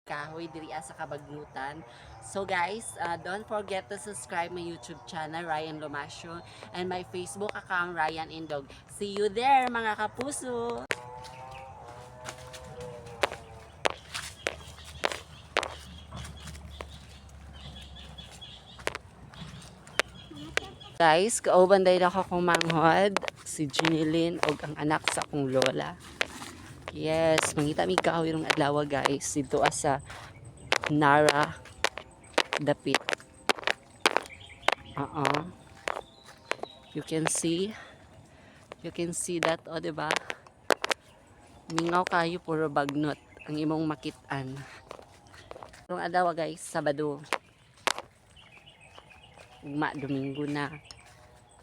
Kahoy diri sa Kabagnutan. So guys, don't forget to subscribe my YouTube channel Ryan Lomasio and my Facebook account Ryan Indog. See you there mga kapuso. Guys, kauban dahil ako kumanghod si Jinilyn og ang anak sa akong lola. Yes, mangita mi kahoy rong adlaw guys dito sa Nara Dapit. You can see that, o diba? Mingaw kayo puro bagnot ang imong makitaan. Rong adlaw guys, Sabado. Ugma Domingo na.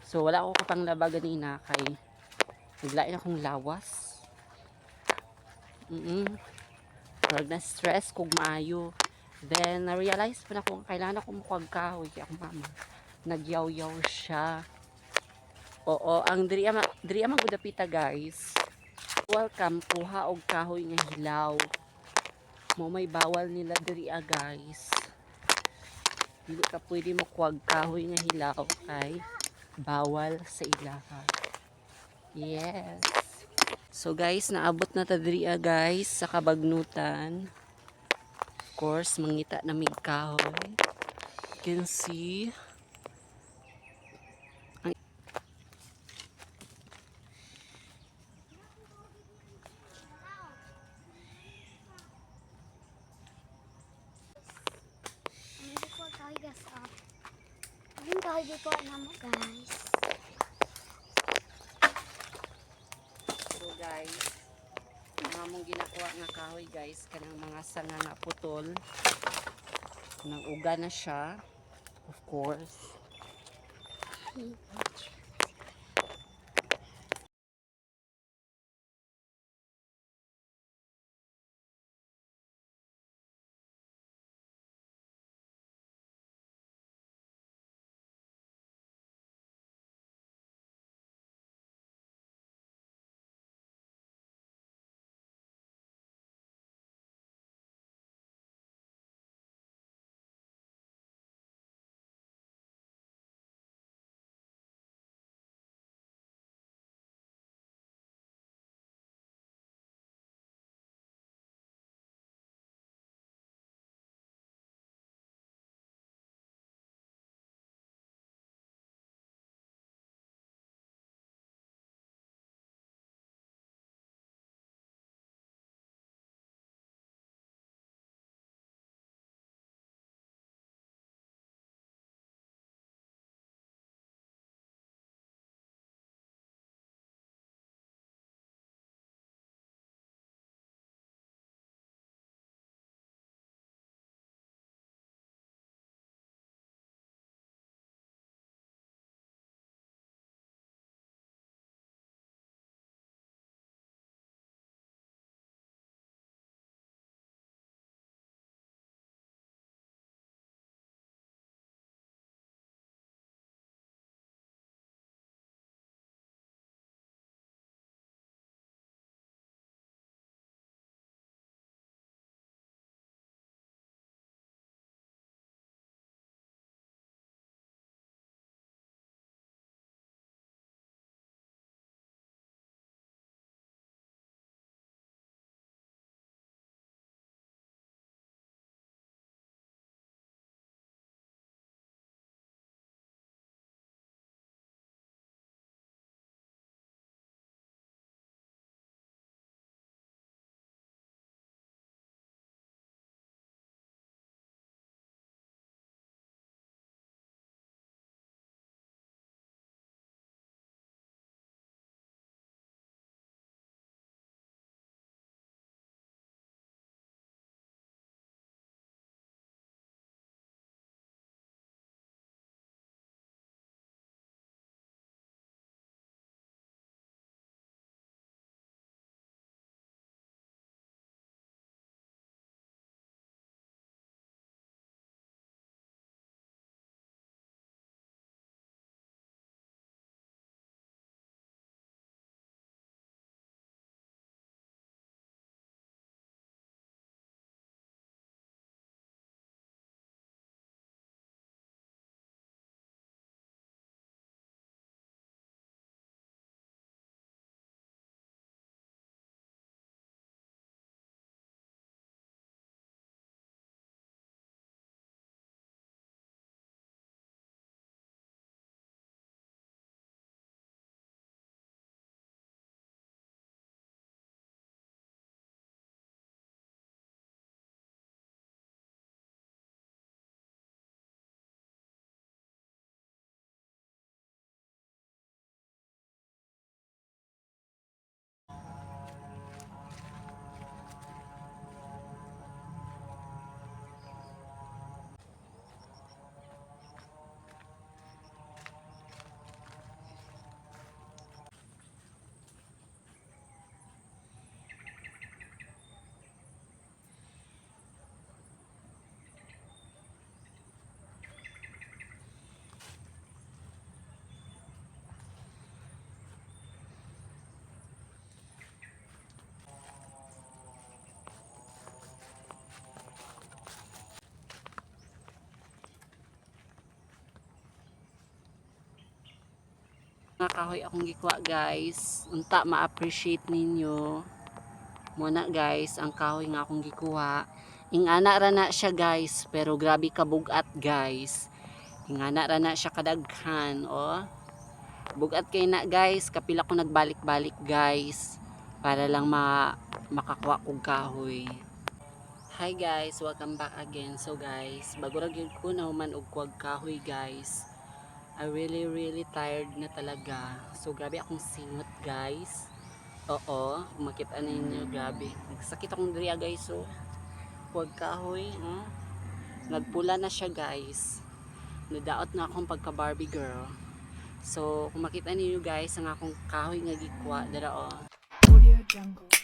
So wala ako kapanglaba ganina kay naglain akong lawas. Pag na stress kog maayo. Then na-realize pa na kung kailangan ako mukuag kahoy kay akong mama. Nagyaw-yaw siya. Oo, ang diri ama gudapita guys. Welcome kuha og kahoy nga hilaw. Mo may bawal nila diri guys. Dili ka pwede mo kuwag kahoy nga hilaw kay bawal sa ilaha. Yes. So guys, naabot na ta diri guys sa Kabagnutan. Of course, mangita na mig kahoy. You can see. Ang kahoy po na mo guys. So guys, mga mong ginakuha nga kahoy guys, kanang mga sanga nga putol. Nang uga na siya. Of course. nga kahoy akong gikuha guys. Unta ma-appreciate ninyo. Muna guys, ang kahoy nga akong gikuha. Ingana ra na siya guys, pero grabe kabugat guys. Ingana ra na siya kadaghan, oh. Bugat kay na guys, kapila ko nagbalik-balik guys para lang makakuha kog kahoy. Hi guys, welcome back again. So guys, bago ra gyud ko nahuman og kuwag kahoy guys. I really tired na talaga. So grabe akong singot guys. Oo, makita ninyo grabe. Nagsakit akong diriya guys, so kuwag kahoy, nagpula na siya guys. Nadaot na akong pagka Barbie girl. So kung makita ninyo guys ang akong kahoy nga gikwa dara oh. Audio Jungle.